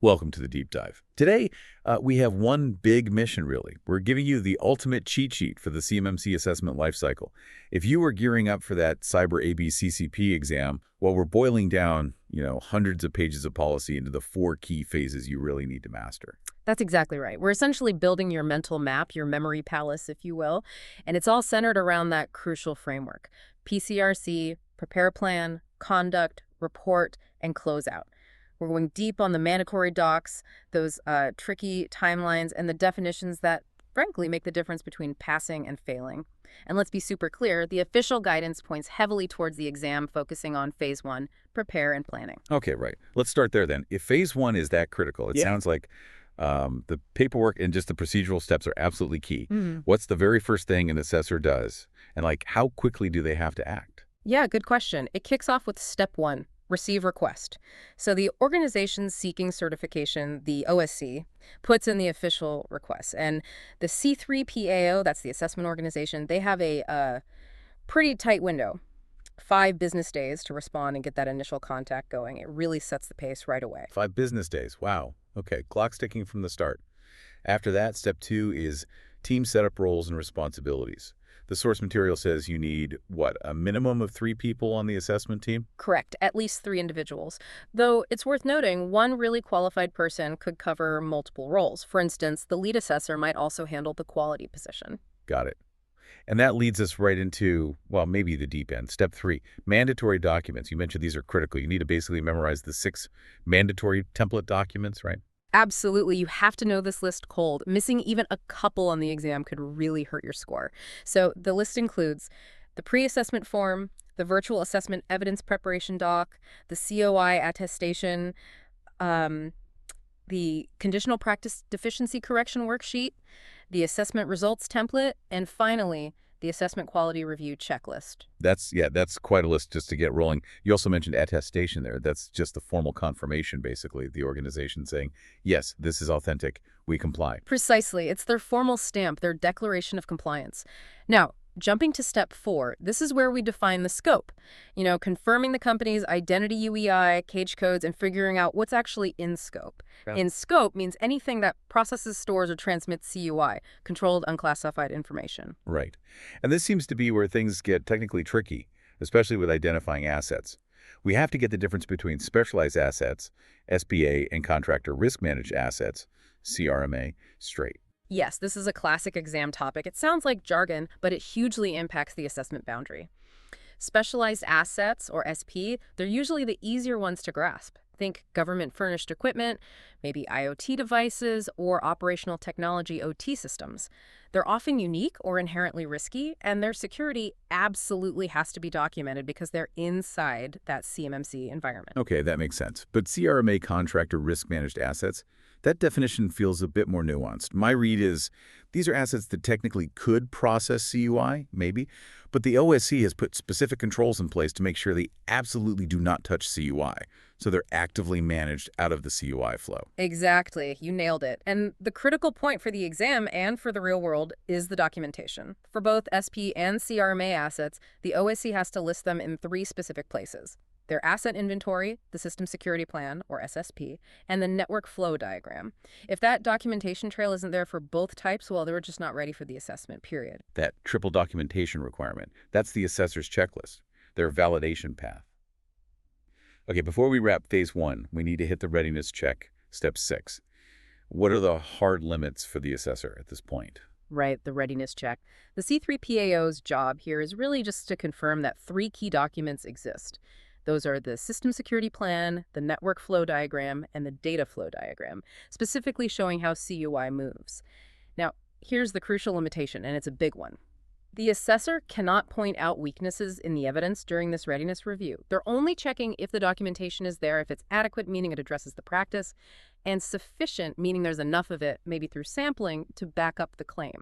Welcome to the deep dive. Today, we have one big mission, really. We're giving you the ultimate cheat sheet for the CMMC assessment lifecycle. If you were gearing up for that Cyber AB CCP exam, well, we're boiling down, hundreds of pages of policy into the 4 key phases you really need to master. That's exactly right. We're essentially building your mental map, your memory palace, if you will, and it's all centered around that crucial framework. PCRC, prepare plan, conduct, report, and closeout. We're going deep on the mandatory docs, those tricky timelines, and the definitions that, frankly, make the difference between passing and failing. And let's be super clear, the official guidance points heavily towards the exam, focusing on phase 1, prepare and planning. Okay, right. Let's start there then. If phase 1 is that critical, it sounds like the paperwork and just the procedural steps are absolutely key. What's the very first thing an assessor does? And how quickly do they have to act? Yeah, good question. It kicks off with step 1. Receive request. So the organization seeking certification, the OSC, puts in the official request. And the C3PAO, that's the assessment organization, they have a pretty tight window, 5 business days to respond and get that initial contact going. It really sets the pace right away. 5 business days. Wow. Okay, clock's ticking from the start. After that, step 2 is team setup roles and responsibilities. The source material says you need, a minimum of 3 people on the assessment team? Correct, at least 3 individuals. Though it's worth noting, one really qualified person could cover multiple roles. For instance, the lead assessor might also handle the quality position. Got it. And that leads us right into, maybe the deep end. Step 3, mandatory documents. You mentioned these are critical. You need to basically memorize the 6 mandatory template documents, right? Absolutely. You have to know this list cold. Missing even a couple on the exam could really hurt your score. So the list includes the pre-assessment form, the virtual assessment evidence preparation doc, the COI attestation, the conditional practice deficiency correction worksheet, the assessment results template, and finally, the assessment quality review checklist. That's quite a list just to get rolling. You also mentioned attestation there. That's just the formal confirmation, basically, the organization saying, yes, this is authentic, we comply. Precisely. It's their formal stamp, their declaration of compliance. Now, jumping to step 4, this is where we define the scope. Confirming the company's identity UEI, cage codes, and figuring out what's actually in scope. Yeah. In scope means anything that processes, stores, or transmits CUI, controlled unclassified information. Right. And this seems to be where things get technically tricky, especially with identifying assets. We have to get the difference between specialized assets, SPA, and contractor risk-managed assets, CRMA, straight. Yes, this is a classic exam topic. It sounds like jargon, but it hugely impacts the assessment boundary. Specialized assets, or SP, they're usually the easier ones to grasp. Think government-furnished equipment, maybe IoT devices, or operational technology OT systems. They're often unique or inherently risky, and their security absolutely has to be documented because they're inside that CMMC environment. Okay, that makes sense. But CRMA contractor risk-managed assets, that definition feels a bit more nuanced. My read is these are assets that technically could process CUI, maybe, but the OSC has put specific controls in place to make sure they absolutely do not touch CUI. So they're actively managed out of the CUI flow. Exactly. You nailed it. And the critical point for the exam and for the real world is the documentation. For both SP and CRMA assets, the OSC has to list them in 3 specific places: their asset inventory, the system security plan, or SSP, and the network flow diagram. If that documentation trail isn't there for both types, well, they were just not ready for the assessment, period. That triple documentation requirement, that's the assessor's checklist, their validation path. Okay, before we wrap phase 1, we need to hit the readiness check, step 6. What are the hard limits for the assessor at this point? Right, the readiness check. The C3PAO's job here is really just to confirm that 3 key documents exist. Those are the system security plan, the network flow diagram, and the data flow diagram, specifically showing how CUI moves. Now, here's the crucial limitation, and it's a big one. The assessor cannot point out weaknesses in the evidence during this readiness review. They're only checking if the documentation is there, if it's adequate, meaning it addresses the practice, and sufficient, meaning there's enough of it, maybe through sampling, to back up the claim.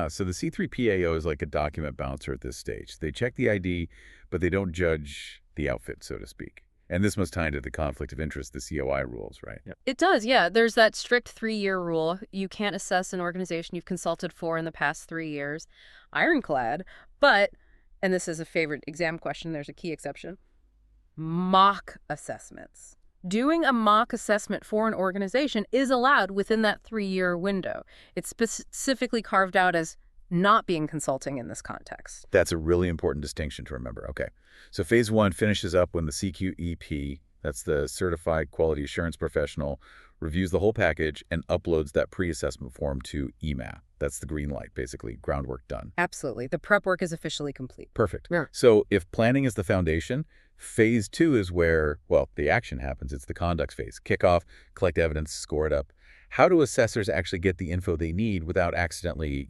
So the C3PAO is like a document bouncer at this stage. They check the ID, but they don't judge the outfit, so to speak. And this must tie into the conflict of interest, the COI rules, right? Yep. It does, yeah. There's that strict 3-year rule. You can't assess an organization you've consulted for in the past 3 years. Ironclad. But, and this is a favorite exam question, there's a key exception, mock assessments. Doing a mock assessment for an organization is allowed within that 3-year window. It's specifically carved out as not being consulting in this context. That's a really important distinction to remember. Okay. So phase 1 finishes up when the CQEP, that's the Certified Quality Assurance Professional, reviews the whole package and uploads that pre-assessment form to EMA. That's the green light, basically, groundwork done. Absolutely. The prep work is officially complete. Perfect. Yeah. So if planning is the foundation, phase 2 is where, well, the action happens. It's the conduct phase. Kick off, collect evidence, score it up. How do assessors actually get the info they need without accidentally,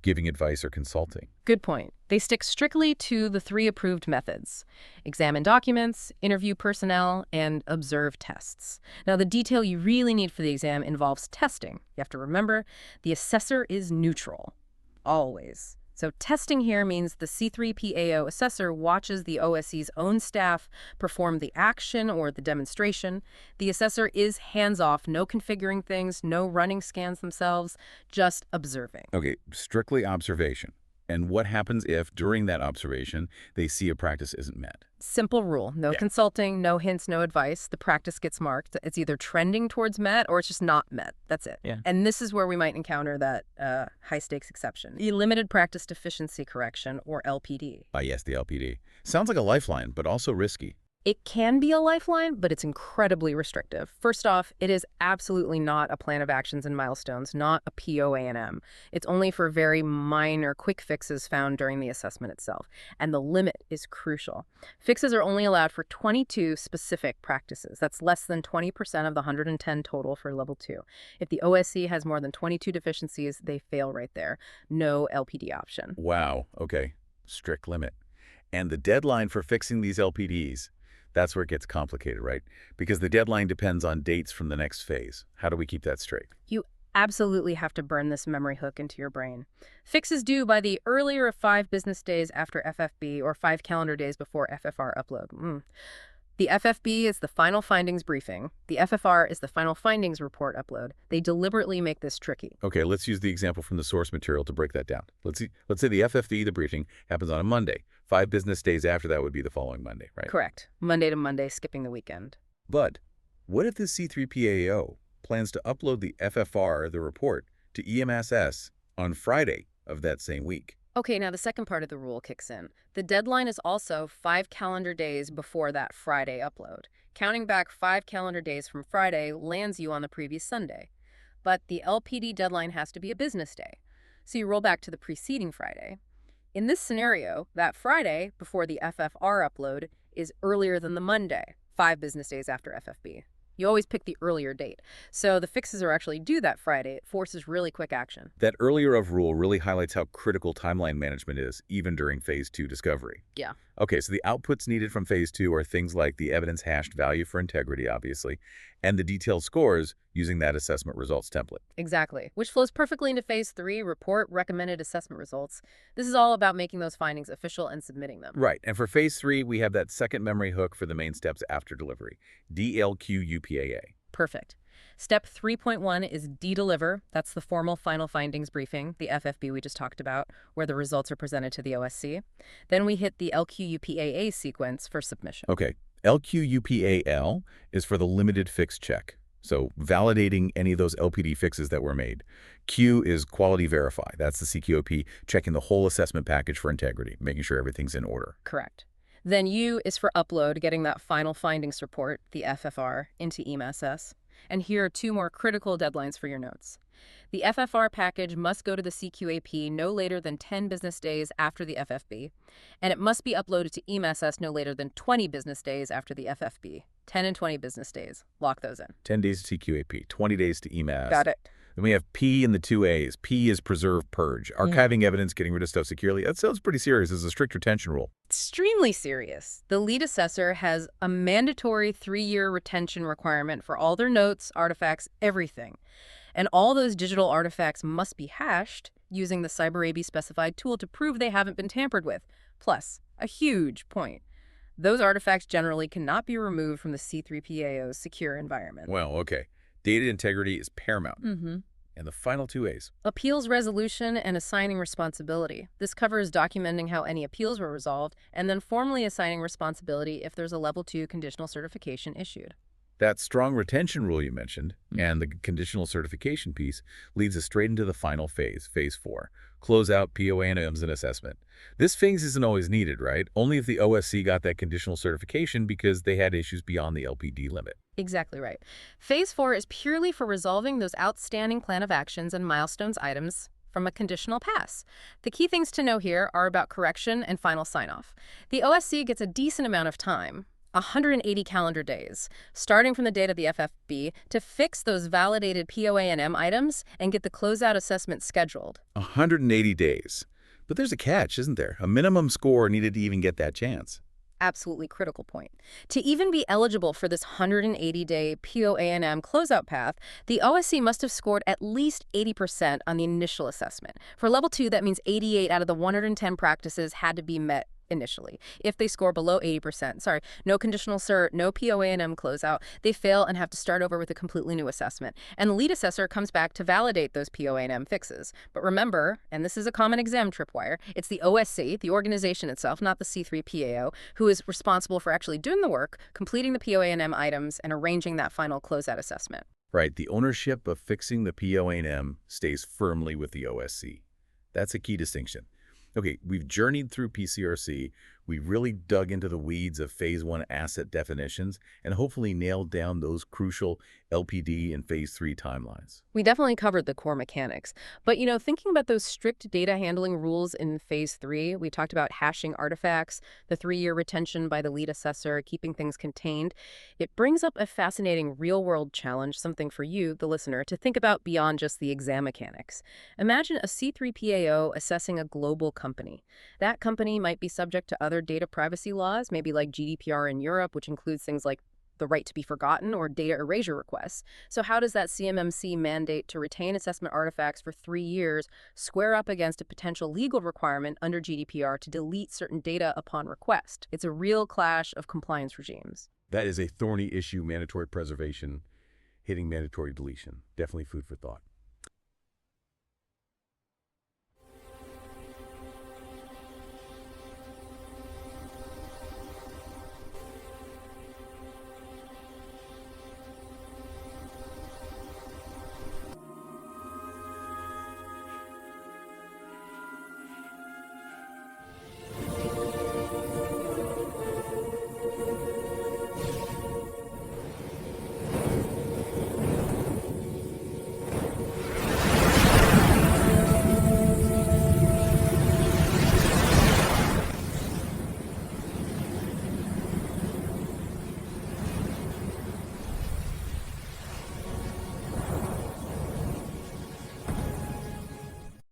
giving advice or consulting? Good point. They stick strictly to the 3 approved methods: examine documents, interview personnel, and observe tests. Now, the detail you really need for the exam involves testing. You have to remember, the assessor is neutral, always. So testing here means the C3PAO assessor watches the OSC's own staff perform the action or the demonstration. The assessor is hands-off, no configuring things, no running scans themselves, just observing. Okay, strictly observation. And what happens if, during that observation, they see a practice isn't met? Simple rule. No consulting, no hints, no advice. The practice gets marked. It's either trending towards met or it's just not met. That's it. Yeah. And this is where we might encounter that high-stakes exception. The Limited Practice Deficiency Correction, or LPD. Ah, yes, the LPD. Sounds like a lifeline, but also risky. It can be a lifeline, but it's incredibly restrictive. First off, it is absolutely not a plan of actions and milestones, not a POA&M. It's only for very minor quick fixes found during the assessment itself. And the limit is crucial. Fixes are only allowed for 22 specific practices. That's less than 20% of the 110 total for level 2. If the OSC has more than 22 deficiencies, they fail right there. No LPD option. Wow, okay. Strict limit. And the deadline for fixing these LPDs, that's where it gets complicated, right? Because the deadline depends on dates from the next phase. How do we keep that straight? You absolutely have to burn this memory hook into your brain. Fix is due by the earlier of 5 business days after FFB or 5 calendar days before FFR upload. The FFB is the final findings briefing. The FFR is the final findings report upload. They deliberately make this tricky. Okay, let's use the example from the source material to break that down. Let's say the FFB, the briefing, happens on a Monday. 5 business days after that would be the following Monday, right? Correct. Monday to Monday, skipping the weekend. But what if the C3PAO plans to upload the FFR, the report, to EMSS on Friday of that same week? Okay, now the second part of the rule kicks in. The deadline is also 5 calendar days before that Friday upload. Counting back 5 calendar days from Friday lands you on the previous Sunday. But the LPD deadline has to be a business day. So you roll back to the preceding Friday. In this scenario, that Friday before the FFR upload is earlier than the Monday, 5 business days after FFB. You always pick the earlier date. So the fixes are actually due that Friday. It forces really quick action. That earlier of rule really highlights how critical timeline management is, even during phase 2 discovery. Yeah. Okay, so the outputs needed from phase 2 are things like the evidence hashed value for integrity, obviously, and the detailed scores using that assessment results template. Exactly, which flows perfectly into phase 3, report recommended assessment results. This is all about making those findings official and submitting them. Right, and for phase 3, we have that second memory hook for the main steps after delivery, DLQUPAA. Perfect. Step 3.1 is de-deliver. That's the formal final findings briefing, the FFB we just talked about, where the results are presented to the OSC. Then we hit the LQUPAA sequence for submission. Okay, LQUPAL is for the limited fix check, so validating any of those LPD fixes that were made. Q is quality verify. That's the CQOP, checking the whole assessment package for integrity, making sure everything's in order. Correct. Then U is for upload, getting that final findings report, the FFR, into EMSS. And here are 2 more critical deadlines for your notes. The FFR package must go to the CQAP no later than 10 business days after the FFB, and it must be uploaded to EMSS no later than 20 business days after the FFB. 10 and 20 business days. Lock those in. 10 days to CQAP, 20 days to EMAS. Got it. Then we have P in the 2 A's. P is preserve, purge. Archiving evidence, getting rid of stuff securely. That sounds pretty serious. It's a strict retention rule. Extremely serious. The lead assessor has a mandatory 3-year retention requirement for all their notes, artifacts, everything. And all those digital artifacts must be hashed using the CyberAB specified tool to prove they haven't been tampered with. Plus, a huge point. Those artifacts generally cannot be removed from the C3PAO's secure environment. Well, okay. Data integrity is paramount. And the final 2 A's. Appeals resolution and assigning responsibility. This covers documenting how any appeals were resolved and then formally assigning responsibility if there's a level 2 conditional certification issued. That strong retention rule you mentioned, and the conditional certification piece leads us straight into the final phase, phase 4, close out POA&Ms and assessment. This phase isn't always needed, right? Only if the OSC got that conditional certification because they had issues beyond the LPD limit. Exactly right. Phase 4 is purely for resolving those outstanding plan of actions and milestones items from a conditional pass. The key things to know here are about correction and final sign-off. The OSC gets a decent amount of time, 180 calendar days, starting from the date of the FFB, to fix those validated POA&M items and get the closeout assessment scheduled. 180 days. But there's a catch, isn't there? A minimum score needed to even get that chance. Absolutely critical point. To even be eligible for this 180-day POA&M closeout path, the OSC must have scored at least 80% on the initial assessment. For level 2, that means 88 out of the 110 practices had to be met initially. If they score below 80%, no conditional cert, no POA&M closeout, they fail and have to start over with a completely new assessment. And the lead assessor comes back to validate those POA&M fixes. But remember, and this is a common exam tripwire, it's the OSC, the organization itself, not the C3 PAO, who is responsible for actually doing the work, completing the POA&M items, and arranging that final closeout assessment. Right, the ownership of fixing the POA&M stays firmly with the OSC. That's a key distinction. Okay, we've journeyed through PCRC, we really dug into the weeds of Phase 1 asset definitions, and hopefully nailed down those crucial LPD and Phase 3 timelines. We definitely covered the core mechanics. But, thinking about those strict data handling rules in Phase 3, we talked about hashing artifacts, the 3-year retention by the lead assessor, keeping things contained. It brings up a fascinating real-world challenge, something for you, the listener, to think about beyond just the exam mechanics. Imagine a C3 PAO assessing a global company. That company might be subject to other data privacy laws, maybe like GDPR in Europe, which includes things like the right to be forgotten or data erasure requests. So how does that CMMC mandate to retain assessment artifacts for 3 years square up against a potential legal requirement under GDPR to delete certain data upon request? It's a real clash of compliance regimes. That is a thorny issue, mandatory preservation, hitting mandatory deletion. Definitely food for thought.